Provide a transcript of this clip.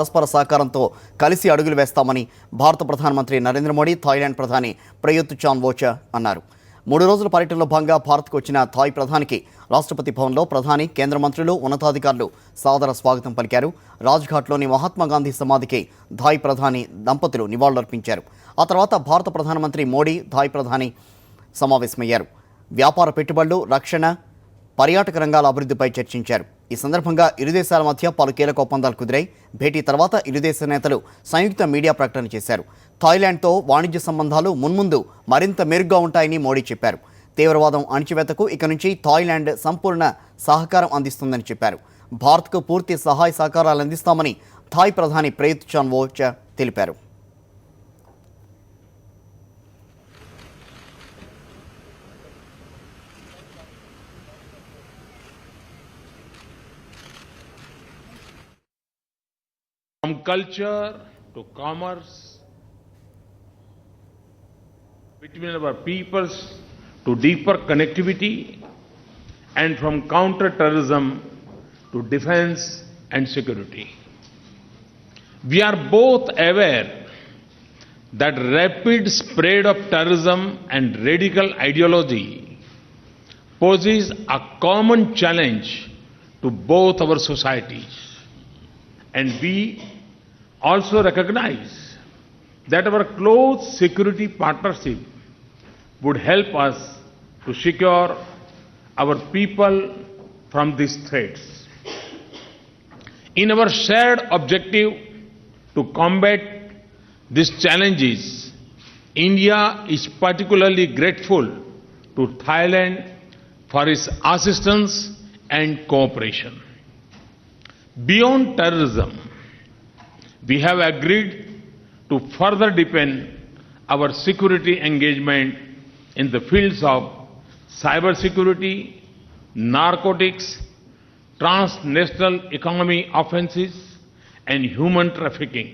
పరస్పర సహకారంతో కలిసి అడుగులు వేస్తామని భారత ప్రధానమంత్రి నరేంద్ర మోడీ థాయిలాండ్ ప్రధాని ప్రయుత్ చాన్-ఓచా అన్నారు. 3 రోజుల పర్యటనలో భాగంగా భారత్కు వచ్చిన థాయ్ ప్రధానికి రాష్ట్రపతి భవన్లో ప్రధాని, కేంద్ర మంత్రులు, ఉన్నతాధికారులు సాదర స్వాగతం పలికారు. రాజ్ఘాట్లోని మహాత్మాగాంధీ సమాధికి థాయ్ ప్రధాని దంపతులు నివాళులర్పించారు. ఆ తర్వాత భారత ప్రధానమంత్రి మోడీ, థాయ్ ప్రధాని సమావేశమయ్యారు. వ్యాపార పెట్టుబడులు, రక్షణ, పర్యాటక రంగాల అభివృద్ధిపై చర్చించారు. ఈ సందర్భంగా ఇరు దేశాల మధ్య పలు కీలక ఒప్పందాలు కుదిరాయి. భేటీ తర్వాత ఇరు దేశ నేతలు సంయుక్త మీడియా ప్రకటన చేశారు. థాయిలాండ్తో వాణిజ్య సంబంధాలు మున్ముందు మరింత మెరుగ్గా ఉంటాయని మోడీ చెప్పారు. తీవ్రవాదం అణిచివేతకు ఇక నుంచి థాయిలాండ్ సంపూర్ణ సహకారం అందిస్తుందని చెప్పారు. భారత్కు పూర్తి సహాయ సహకారాలు అందిస్తామని థాయ్ ప్రధాని ప్రయుత్ చాన్-ఓచా తెలిపారు. From culture to commerce, between our peoples to deeper connectivity, and from counter-terrorism to defense and security. We are both aware that rapid spread of terrorism and radical ideology poses a common challenge to both our societies. And we also recognize that our close security partnership would help us to secure our people from these threats. In our shared objective to combat these challenges, India is particularly grateful to Thailand for its assistance and cooperation. Beyond terrorism, we have agreed to further deepen our security engagement in the fields of cybersecurity, narcotics, transnational economy offences, and human trafficking.